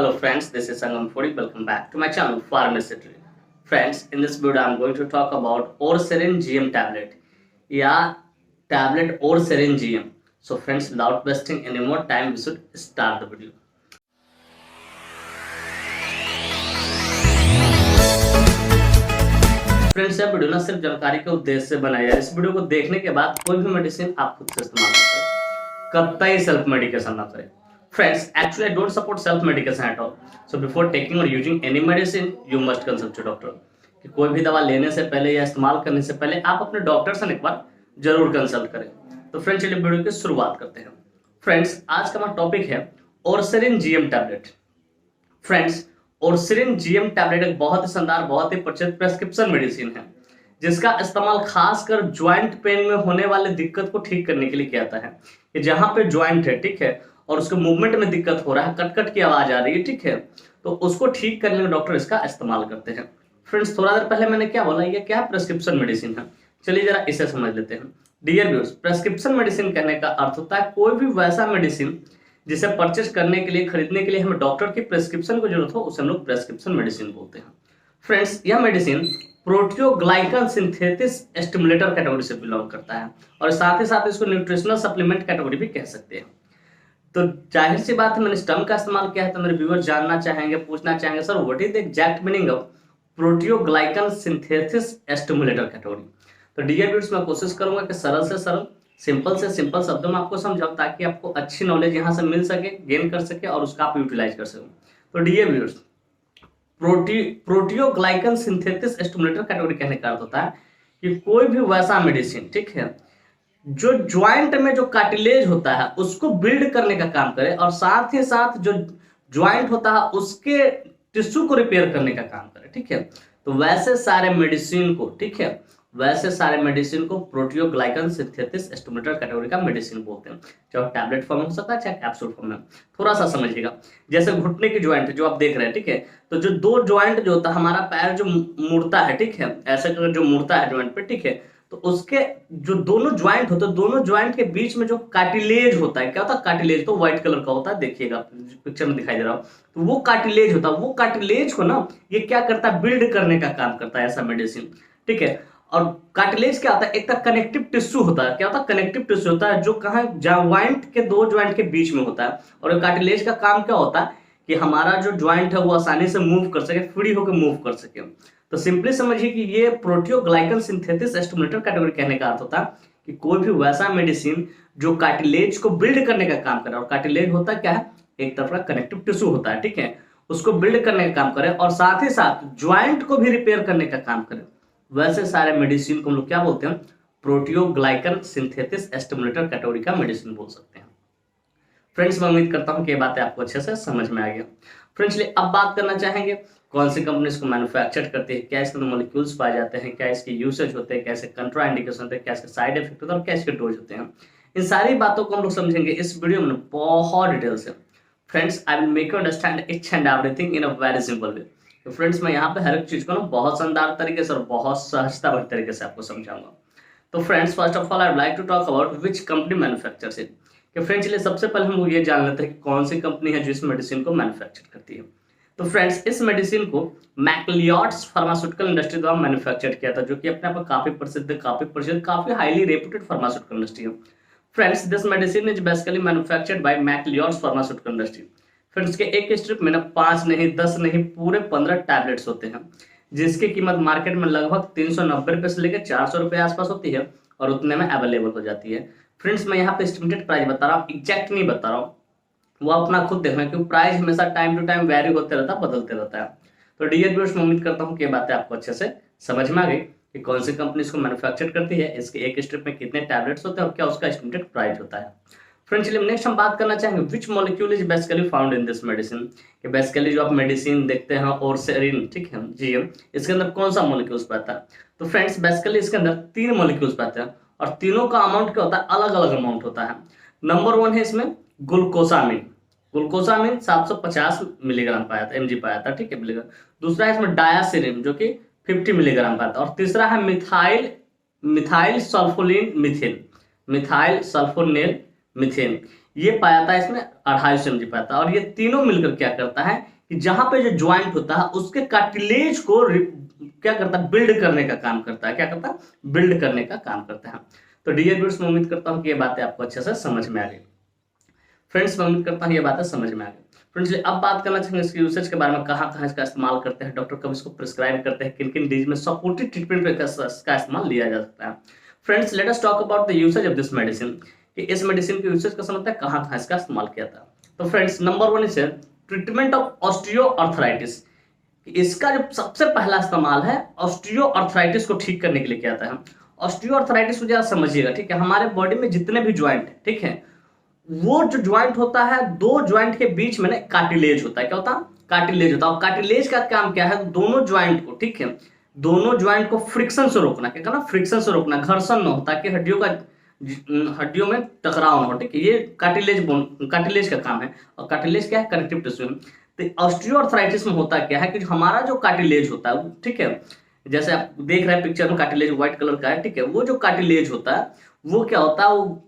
Hello friends, this is Sangam Fodi. Welcome back to my channel Pharmacity. Friends, in this video I am going to talk about Orserine GM tablet या tablet Orserine GM. So friends, without wasting any more time, we should start the video. Friends, यह video ना सिर्फ जानकारी के उद्देश्य से बनाया है। इस वीडियो को देखने के बाद कोई भी मेडिसिन आप खुद से इस्तेमाल ना करें, कतई सेल्फ मेडिकेशन ना करें। Friends, actually I don't support self medication at all. So before taking or using any medicine, you must consult your doctor. कि कोई भी दवा लेने से पहले या इस्तेमाल करने से पहले आप अपने डॉक्टर से एक बार जरूर कंसल्ट करें। तो फ्रेंड्स, चलिए वीडियो की शुरुआत करते हैं। फ्रेंड्स, आज का हमारा टॉपिक है Orcerin GM tablet. Friends, Orcerin GM tablet एक बहुत ही शानदार, बहुत ही प्रचलित प्रेस्क्रिप्शन मेडिसिन है, जिसका इस्तेमाल खासकर ज्वाइंट पेन में होने वाले दिक्कत को ठीक करने के लिए किया जाता है। कि जहां पे ज्वाइंट है, ठीक है, और उसके मूवमेंट में दिक्कत हो रहा है, कट की आवाज आ रही है, ठीक है, तो उसको ठीक करने में डॉक्टर इसका इस्तेमाल करते हैं। फ्रेंड्स, थोड़ा देर पहले मैंने क्या बोला, ये क्या प्रेस्क्रिप्शन मेडिसिन है, चलिए जरा इसे समझ लेते हैं। डियर व्यूअर्स, प्रेस्क्रिप्शन मेडिसिन कहने का अर्थ होता है कोई भी वैसा मेडिसिन जिसे परचेज करने के लिए, खरीदने के लिए हमें डॉक्टर की प्रेस्क्रिप्शन की जरूरत हो, उसे हम लोग प्रेस्क्रिप्शन मेडिसिन बोलते हैं। फ्रेंड्स, यह मेडिसिन प्रोटियोग्लाइकन सिंथेसिस स्टिमुलेटर कैटेगरी से बिलोंग करता है और साथ ही साथ इसको न्यूट्रिशनल सप्लीमेंट कैटेगरी भी कह सकते हैं। तो जाहिर सी बात है, मैंने इस टर्म का इस्तेमाल किया है तो मेरे व्यूअर जानना चाहेंगे, पूछना चाहेंगे, sir what is the exact meaning of proteoglycan synthesis stimulator category. तो डियर व्यूअर्स, मैं कोशिश करूंगा कि सरल से सरल, सिंपल से सिंपल शब्दों में आपको समझाऊं, ताकि आपको अच्छी नॉलेज यहाँ से मिल सके, गेन कर सके और उसका आप यूटिलाइज कर सको। तो dear viewers, proteoglycan synthesis stimulator category कहने का अर्थ होता है कि कोई भी वैसा मेडिसिन, ठीक है, जो ज्वाइंट में जो कार्टिलेज होता है उसको बिल्ड करने का काम करे और साथ ही साथ जो ज्वाइंट होता है उसके टिश्यू को रिपेयर करने का काम करे, ठीक है। तो वैसे सारे मेडिसिन को, ठीक है, वैसे सारे मेडिसिन को प्रोटियोग्लाइकन सिंथेसिस स्टिमुलेटर कैटेगरी का मेडिसिन बोलते हैं। चाहे टैबलेट फॉर्म में हो सकता है, चाहे कैप्सूल फॉर्म में। थोड़ा सा समझिएगा, जैसे घुटने की ज्वाइंट जो आप देख रहे हैं, ठीक है, तो जो दो ज्वाइंट जो होता है, हमारा पैर जो मुड़ता है, ठीक है, ऐसे जो मुड़ता है ज्वाइंट पे, ठीक है, तो उसके जो दोनों ज्वाइंट होते हैं, दोनों ज्वाइंट के बीच में जो कार्टिलेज होता है, क्या होता है कार्टिलेज, तो व्हाइट कलर का होता है, देखिएगा पिक्चर में दिखाई दे रहा हो, तो वो कार्टिलेज होता है। वो कार्टिलेज को ना ये क्या करता है, बिल्ड करने का काम करता है ऐसा मेडिसिन, ठीक है। और कार्टिलेज क्या होता है, एक तरह कनेक्टिव टिश्यू होता है। क्या होता है, कनेक्टिव टिश्यू होता है जो कहाँ, ज्वाइंट के दो ज्वाइंट के बीच में होता है। और कार्टिलेज का काम क्या होता है कि हमारा जो ज्वाइंट है वो आसानी से मूव कर सके, फ्री होकर मूव कर सके। तो सिंपली समझिए कि ये प्रोटियोग्लाइकन सिंथेसिस स्टिमुलेटर कैटेगरी कहने का अर्थ होता है कि कोई भी वैसा मेडिसिन जो कार्टिलेज को बिल्ड करने का काम करे। और कार्टिलेज होता क्या है, एक तरफ का कनेक्टिव टिश्यू होता है, ठीक है, उसको बिल्ड करने का काम करे और साथ ही साथ ज्वाइंट को भी रिपेयर करने का काम करे। वैसे सारे मेडिसिन को हम लोग क्या बोलते हैं, प्रोटियोग्लाइकन सिंथेसिस स्टिमुलेटर कैटेगरी का मेडिसिन बोल सकते हैं। फ्रेंड्स, मैं उम्मीद करता हूं कि ये बातें आपको अच्छे से समझ में आ गया। फ्रेंड्स, चलिए अब बात करना चाहेंगे कौन सी कंपनी इसको मैन्युफैक्चर करती है, क्या इसके अंदर मॉलिक्यूल्स पाए जाते हैं, क्या इसके यूसेज होते हैं, क्या इसके कंट्रा इंडिकेशन होते हैं, क्या इसके साइड इफेक्ट होते हैं और क्या इसके डोज होते हैं। इन सारी बातों को हम लोग समझेंगे इस वीडियो में बहुत डिटेल से। Friends, I will make you understand each and everything in a very simple way. तो फ्रेंड्स, मैं यहाँ पे हर एक चीज को ना बहुत शानदार तरीके से और बहुत सहजता भरी तरीके से आपको समझाऊंगा। तो friends, first of all I would like to talk about which company manufactures it. कि फ्रेंड्स, चलिए सबसे पहले हम लोग ये जान लेते हैं कि कौन सी कंपनी है जो इस मेडिसिन को मैन्युफैक्चर करती है। तो फ्रेंड्स, इस मेडिसिन को मैक्लियोड्स फार्मास्यूटिकल इंडस्ट्री द्वारा मैन्युफैक्चर किया था, जो कि अपने आप में काफी प्रसिद्ध, काफी हाईली रेप्यूटेड फार्मास्यूटिकल इंडस्ट्री है। Friends, this medicine is basically manufactured by Macleods pharmaceutical industry. Friends, के एक स्ट्रिप में ना 5 नहीं 10 नहीं पूरे 15 टैबलेट्स होते हैं, जिसकी कीमत मार्केट में लगभग 390 रुपए से लेकर 400 रुपए आसपास होती है और उतने में अवेलेबल हो जाती है। फ्रेंड्स, मैं यहाँ पे एस्टिमेटेड प्राइस बता रहा हूँ, एग्जैक्ट नहीं बता रहा हूँ, वो अपना खुद देखना, क्योंकि प्राइस हमेशा टाइम टू टाइम वैरी होते रहता है, बदलते रहता है। तो डियर व्यूअर्स, मैं उम्मीद करता हूँ कि ये बातें आपको अच्छे से समझ में आ गई कि कौन सी कंपनी इसको मैन्युफैक्चर करती है, इसके एक स्ट्रिप में कितने टैबलेट्स होते हैं और क्या उसका एस्टिमेटेड प्राइस होता है। फ्रेंड्स, चलिए नेक्स्ट हम बात करना चाहेंगे which molecule is basically found in this medicine. कि बेसिकली जो आप मेडिसिन देखते हैं ओर्सेरिन, ठीक है, जीएम, इसके अंदर कौन सा मॉलिक्यूल्स पाता है। तो फ्रेंड्स, बेसिकली इसके अंदर 3 मॉलिक्यूल्स पाते हैं और तीनों का अमाउंट क्या होता है, अलग अलग अमाउंट होता है। नंबर 1 है इसमें ग्लूकोसामिन। ग्लूकोसामिन 750 मिलीग्राम पाया था, mg पाया था, ठीक है, मिलीग्राम। दूसरा है इसमें डायासिरिन जो कि 50 मिलीग्राम पाया था और तीसरा है मिथाइल सल्फोनिल मीथेन। ये पाया था इसमें 250 mg पाया था। और ये तीनों मिलकर क्या करता है कि जहां पे जो ज्वाइंट होता है उसके कार्टिलेज को क्या करता है, बिल्ड करने का काम करता है। क्या करता है, बिल्ड करने का काम करता है। तो डियर व्यूअर्स, मैं उम्मीद करता हूँ कि ये बातें आपको अच्छे से समझ में आ गई। फ्रेंड्स, मैं उम्मीद करता हूँ ये बातें समझ में आ गई। फ्रेंड्स, अब बात करना चाहेंगे इसके यूसेज के बारे में, कहाँ कहाँ इसका इस्तेमाल करते हैं डॉक्टर, कब इसको प्रिस्क्राइब करते हैं, किन किन डिजीज में सपोर्टिव ट्रीटमेंट पे इसका इस्तेमाल लिया जा सकता है। Friends, let us talk about the usage of this medicine, कि इस मेडिसिन के यूसेज का समझते हैं कहाँ कहाँ इसका इस्तेमाल किया था। तो friends, number 1 is treatment of osteoarthritis. इसका जो सबसे पहला इस्तेमाल है ऑस्टियोआर्थराइटिस को ठीक करने के लिए किया जाता है। ऑस्टियोआर्थराइटिस को जरा समझिएगा, ठीक है। हमारे बॉडी में जितने भी ज्वाइंट है, ठीक है, वो जो ज्वाइंट होता है, दो ज्वाइंट के बीच में ना कार्टिलेज होता है। क्या होता है, कार्टिलेज होता है। और कार्टिलेज का काम क्या है, दोनों ज्वाइंट को, ठीक है, दोनों ज्वाइंट को फ्रिक्शन से रोकना। क्या करना, फ्रिक्शन से रोकना, घर्षण न हो, ताकि हड्डियों में टकराव न हो, ठीक है। ये कार्टिलेज का काम है। और कार्टिलेज क्या है, कनेक्टिव टिश्यू। तो ऑस्टियोआर्थराइटिस में होता क्या है कि हमारा जो कार्टिलेज होता है, ठीक है, जैसे आप देख रहे हैं पिक्चर में, कार्टिलेज व्हाइट कलर का है, ठीक है। वो जो कार्टिलेज होता है वो क्या होता है, वो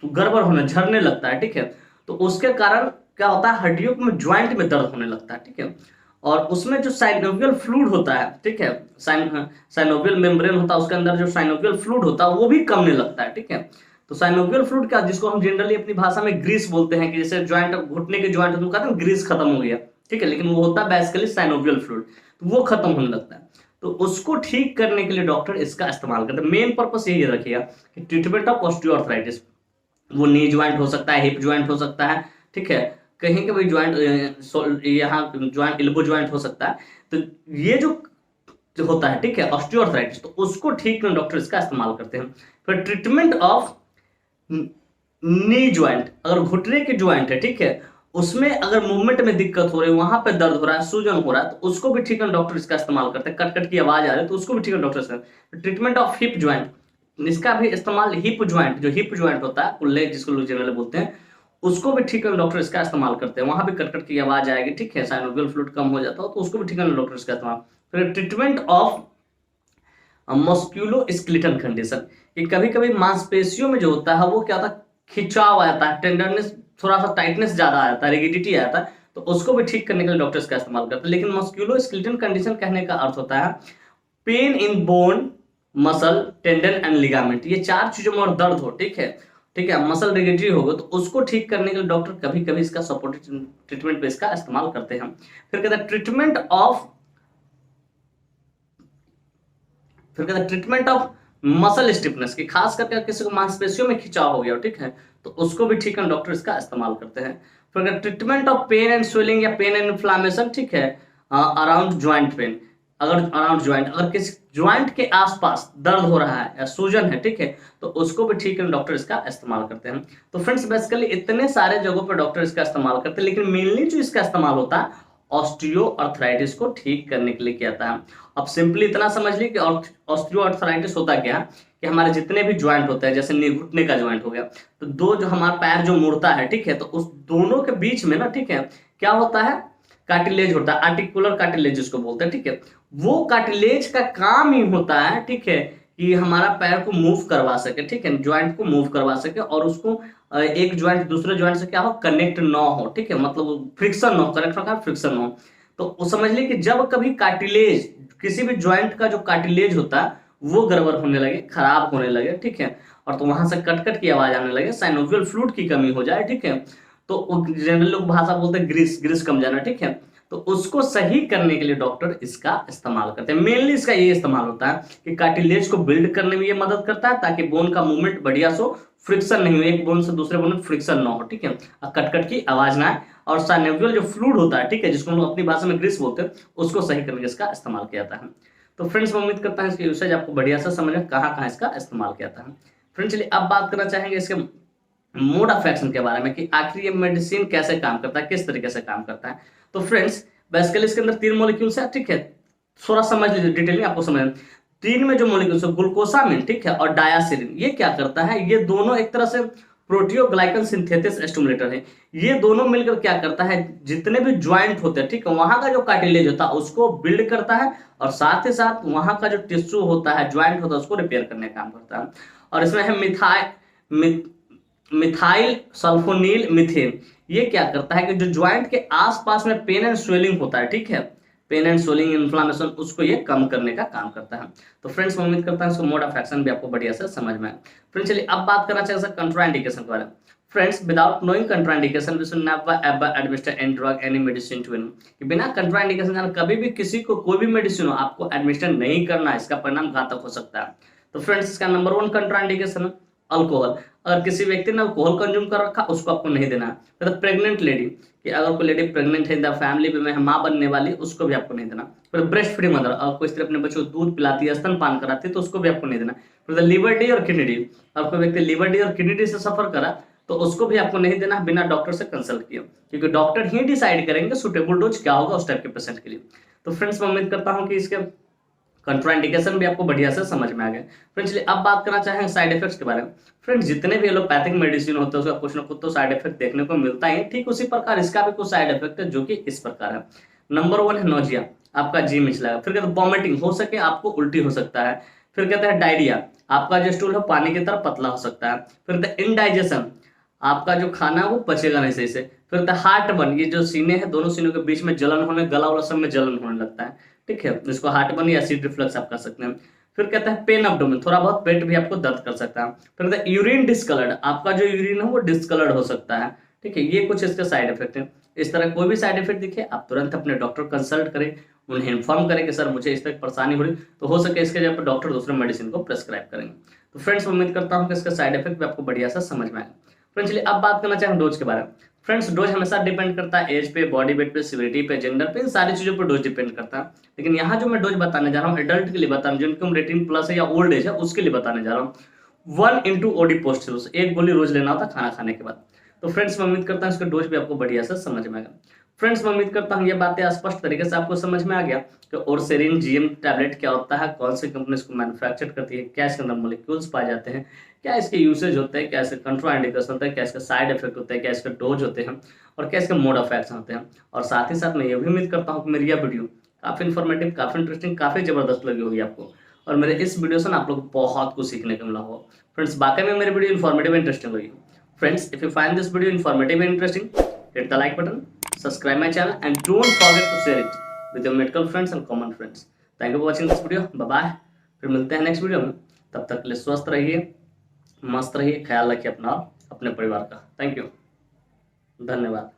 गड़बड़ होने, झड़ने लगता है, ठीक है। तो उसके कारण क्या होता है, हड्डियों में, ज्वाइंट में दर्द होने लगता है, ठीक है। और उसमें जो साइनोवियल फ्लूइड होता है, ठीक है, साइनोवियल मेम्ब्रेन होता है, उसके अंदर जो साइनोवियल फ्लूइड होता है वो भी कमने लगता है, ठीक है। तो साइनोवियल फ्लूइड क्या, जिसको हम जनरली अपनी भाषा में ग्रीस बोलते हैं, कि जैसे ज्वाइंट, घुटने के ज्वाइंट कहते हैं ग्रीस खत्म हो गया, ठीक है, लेकिन वो होता है बेसिकली साइनोवियल फ्लूइड, तो वो खत्म होने लगता है। तो उसको ठीक करने के लिए डॉक्टर इसका इस्तेमाल करते हैं। मेन पर्पस यही रखिएगा कि ट्रीटमेंट ऑफ ऑस्टियोआर्थराइटिस, वो नी ज्वाइंट हो सकता है, हिप ज्वाइंट हो सकता है, ठीक है, कहीं का भी ज्वाइंट, यहाँ ज्वाइंट, एल्बो ज्वाइंट हो सकता है। तो ये जो होता है, ठीक है, ऑस्टियोआर्थराइटिस, तो उसको ठीक करने डॉक्टर इसका इस्तेमाल करते हैं। फिर ट्रीटमेंट ऑफ नी ज्वाइंट, अगर घुटने के ज्वाइंट है, ठीक है, उसमें अगर मूवमेंट में दिक्कत हो रही है, वहां पे दर्द हो रहा है, सूजन हो रहा है, तो उसको भी ठीक करने डॉक्टर इसका इस्तेमाल करते हैं। कट कट की आवाज आ रही है तो उसको भी ठीक करने doctor. Treatment of hip joint, इसका भी इस्तेमाल, हिप ज्वाइंट, जो हिप ज्वाइंट होता है, कुल्ले जिसको लोग जनरली बोलते हैं, उसको भी ठीक करने डॉक्टर इसका इस्तेमाल करते हैं। वहां भी कटकट की आवाज आएगी, ठीक है, साइनोवियल फ्लूइड कम हो जाता हो, तो उसको भी ठीक करने डॉक्टर इसका इस्तेमाल। फिर ट्रीटमेंट ऑफ मस्कुलोस्केलेटल कंडीशन, कि कभी कभी मांसपेशियों में जो होता है वो क्या होता है, खिंचाव आ जाता है, टेंडरनेस, थोड़ा सा टाइटनेस ज्यादा आ जाता है, रिजिडिटी आ जाता है, तो उसको भी ठीक करने के लिए डॉक्टर इसका इस्तेमाल करते हैं। लेकिन मस्कुलोस्केलेटल कंडीशन कहने का अर्थ होता है pain in bone, muscle, tendon and ligament, ये चार चीजों में और दर्द हो, ठीक है, ठीक है, मसल रिजिडिटी होगा, तो उसको ठीक करने के लिए डॉक्टर कभी कभी इसका सपोर्टिव ट्रीटमेंट पे इसका इस्तेमाल करते हैं। फिर कहते हैं ट्रीटमेंट ऑफ मसल स्टिफनेस, की खास करके किसी को मांसपेशियों में खिंचाव हो गया, ठीक है, तो उसको भी ठीक करने डॉक्टर इसका इस्तेमाल करते हैं। फिर treatment of pain and swelling या पेन एंड इन्फ्लामेशन, ठीक है, अराउंड ज्वाइंट पेन, अगर किसी ज्वाइंट के आसपास दर्द हो रहा है या सूजन है, ठीक है, तो उसको भी ठीक करने डॉक्टर इसका इस्तेमाल करते हैं। तो फ्रेंड्स, बेसिकली इतने सारे जगहों पर डॉक्टर इसका इस्तेमाल करते हैं, लेकिन मेनली जो इसका इस्तेमाल होता है ऑस्टियोआर्थराइटिस को ठीक करने के लिए किया जाता है। अब सिंपली इतना समझ ली कि ऑस्टियोआर्थराइटिस होता क्या है, कि हमारे जितने भी ज्वाइंट होते हैं, जैसे घुटने का ज्वाइंट हो गया, तो दो जो हमारा पैर जो मुड़ता है, ठीक है, तो उस दोनों के बीच में ना, ठीक है, क्या होता है, कार्टिलेज होता है, आर्टिकुलर कार्टिलेज जिसको बोलते हैं, ठीक है। वो कार्टिलेज का काम ही होता है, ठीक है, कि हमारा पैर को मूव करवा सके, ठीक है, ज्वाइंट को मूव करवा सके, और उसको एक ज्वाइंट दूसरे ज्वाइंट से क्या हो, कनेक्ट ना हो, ठीक है, मतलब फ्रिक्शन ना हो, कनेक्ट का फ्रिक्शन ना हो। तो समझ लीजिए कि जब कभी कार्टिलेज, किसी भी ज्वाइंट का जो कार्टिलेज होता है वो गड़बड़ होने लगे, खराब होने लगे, ठीक है, और तो वहां से कटकट की आवाज आने लगे, साइनोवियल फ्लूइड की कमी हो जाए, ठीक है, तो जनरल लोग भाषा बोलते हैं ग्रीस कम जाना, ठीक है, तो उसको सही करने के लिए डॉक्टर इसका इस्तेमाल करते हैं। मेनली इसका ये इस्तेमाल होता है कि कार्टिलेज को बिल्ड करने में ये मदद करता है, ताकि बोन का मूवमेंट बढ़िया सो, फ्रिक्शन नहीं हो, एक बोन से दूसरे बोन में फ्रिक्शन ना हो, ठीक है, कटकट की आवाज ना आए, और साइनोवियल जो फ्लूइड होता है, ठीक है, जिसको हम लोग अपनी भाषा में ग्रीस बोलते हैं, उसको सही करने के इसका इस्तेमाल किया जाता है। तो फ्रेंड्स, मैं उम्मीद करता हूं इसके यूसेज आपको बढ़िया से समझ में कहाँ कहाँ इसका इस्तेमाल किया जाता है। फ्रेंड्स, चलिए अब बात करना चाहेंगे इसके मोड ऑफ एक्शन के बारे में, कि आखिर ये मेडिसिन कैसे काम करता है, किस तरीके से काम करता है। तो फ्रेंड्स, बेसिकली इसके अंदर 3 मॉलिक्यूल्स है, ठीक है, थोड़ा समझ लीजिए, डिटेलिंग आपको समझ। 3 में जो मॉलिक्यूल्स है, ग्लूकोसामिन, ठीक है, और डायासिरिन, ये क्या करता है, ये दोनों एक तरह से प्रोटियोग्लाइकन सिंथेसिस स्टिमुलेटर है। ये दोनों मिलकर क्या करता है, जितने भी ज्वाइंट होते हैं, ठीक है, वहां का जो कार्टिलेज होता है उसको बिल्ड करता है, और साथ ही साथ वहां का जो टिश्यू होता है, ज्वाइंट होता है, उसको रिपेयर करने का काम करता है। और इसमें है मिथाइल सल्फोनील मीथेन, ये क्या करता है कि जो ज्वाइंट के आसपास में पेन एंड स्वेलिंग होता है, ठीक है, पेन एंड स्वेलिंग इन्फ्लामेशन, उसको ये कम करने का काम करता है। तो फ्रेंड्स मैं उम्मीद करता हूं इसको मोड ऑफ एक्शन भी आपको बढ़िया से समझ में आए। फ्रेंड्स चलिए अब बात करना चाहिए कंट्राइंडिकेशन के बारे में। Friends without knowing contraindication we should never ever administer any drug any medicine to anyone, कि बिना कंट्राइंडिकेशन जाने कभी भी किसी को कोई भी मेडिसिन हो आपको एडमिनिस्टर नहीं करना, इसका परिणाम घातक हो सकता है। तो फ्रेंड्स इसका नंबर 1 कंट्राइंडिकेशन अल्कोहल, अगर किसी व्यक्ति ने अल्कोहल कंज्यूम कर रखा उसको आपको नहीं देना है। फिर प्रेग्नेंट लेडी, कि अगर कोई लेडी प्रेग्नेंट है इन द फैमिली में माँ बनने वाली, उसको भी आपको नहीं देना। फिर ब्रेस्ट फ्री मदर, अगर कोई स्त्री अपने बच्चों को दूध पिलाती है, स्तनपान कराती है, तो उसको भी आपको नहीं देना। फिर लिवर डी और किडनी डी, अगर कोई व्यक्ति लिवर डी और किडनी डी से सफर करा तो उसको भी आपको नहीं देना बिना डॉक्टर से कंसल्ट किए, क्योंकि डॉक्टर ही डिसाइड करेंगे सुटेबल डोज क्या होगा उस टाइप के पेशेंट के लिए। तो फ्रेंड्स मैं उम्मीद करता हूँ कि इसके कंट्राइंडिकेशन भी आपको बढ़िया से समझ में आ गया। फ्रेंड्स चलिए अब बात करना चाहेंगे साइड इफेक्ट्स के बारे में। फ्रेंड्स जितने भी एलोपैथिक मेडिसिन होते हैं उसका कुछ ना कुछ तो साइड इफेक्ट देखने को मिलता ही, ठीक उसी प्रकार इसका भी कुछ साइड इफेक्ट है जो कि इस प्रकार है। नंबर 1 है नोजिया, आपका जी मिचलाएगा। फिर कहते हैं वॉमिटिंग, हो सके आपको उल्टी हो सकता है। फिर कहते हैं डायरिया, आपका जो स्टूल है पानी की तरह पतला हो सकता है। फिर कहते हैं इनडाइजेशन, आपका जो खाना है वो पचेगा नहीं सही से। फिर हार्ट बर्न, ये जो सीने हैं दोनों सीनों के बीच में जलन होने, गला वाला सब में जलन होने लगता है, ठीक है, इसको हार्ट बर्न या एसिड रिफ्लक्स आप कर सकते हैं। फिर कहता है पेन एब्डोमेन, थोड़ा बहुत पेट भी आपको दर्द कर सकता है। फिर कहता है यूरिन डिस्कलर्ड, आपका जो यूरिन है वो डिस्कलर्ड हो सकता है, ठीक है, ये कुछ इसके साइड इफेक्ट है। इस तरह कोई भी साइड इफेक्ट दिखे आप तुरंत अपने डॉक्टर कंसल्ट करें, उन्हें इन्फॉर्म करें कि सर मुझे इस तरह परेशानी हो रही, तो हो सके इसके जगह पर डॉक्टर दूसरे मेडिसिन को प्रेस्क्राइब करेंगे। तो फ्रेंड्स उम्मीद करता हूँ कि इसका साइड इफेक्ट भी आपको बढ़िया सा समझ में आएगा। फ्रेंड्स चलिए अब बात करना चाहें डोज के बारे में। फ्रेंड्स डोज हमेशा डिपेंड करता है एज पे, बॉडी वेट पे, सिविरिटी पे, जेंडर पे, इन सारी चीजों पर डोज डिपेंड करता है। लेकिन यहाँ जो मैं डोज बताने जा रहा हूँ एडल्ट के लिए बता रहा हूँ, जिनकी उम्र 18+ है या ओल्ड एज है उसके लिए बताने जा रहा हूँ। 1 इंटू ओडी पोस्ट, एक गोली रोज लेना होता खाना खाने के बाद। तो फ्रेंड्स मैं उम्मीद करता हूँ इसका डोज भी आपको बढ़िया से समझ में आएगा। फ्रेंड्स मैं उम्मीद करता हूँ ये बातें स्पष्ट तरीके से आपको समझ में आ गया कि ओरसेरिन जीएम टैबलेट क्या होता है, कौन सी कंपनी इसको मैन्युफैक्चर करती है, क्या इसके अंदर मॉलिक्यूल्स पाए जाते हैं, क्या इसके यूसेज होते हैं, क्या इसके कंट्राइंडिकेशन होता है, क्या इसके साइड इफेक्ट होते हैं, क्या इसके डोज होते हैं और क्या इसके मोड ऑफ एक्शन होते हैं। और साथ ही साथ मैं ये भी उम्मीद करता हूँ कि मेरी यह वीडियो काफी इन्फॉर्मेटिव, काफी इंटरेस्टिंग, काफी जबरदस्त लगी होगी आपको, और मेरे इस वीडियो से ना आप लोग बहुत कुछ सीखने को मिला होगा। फ्रेंड्स वाकई में मेरी वीडियो इन्फॉर्मेटिव इंटरेस्टिंग होगी। Friends, if you find this video informative and interesting, hit the like button, subscribe my channel, and don't forget to share it with your medical friends and common friends. Thank you for watching this video. Bye bye. फिर मिलते हैं next video में, तब तक के लिए स्वस्थ रहिए, मस्त रहिए, ख्याल रखिए अपना और अपने परिवार का। थैंक यू, धन्यवाद।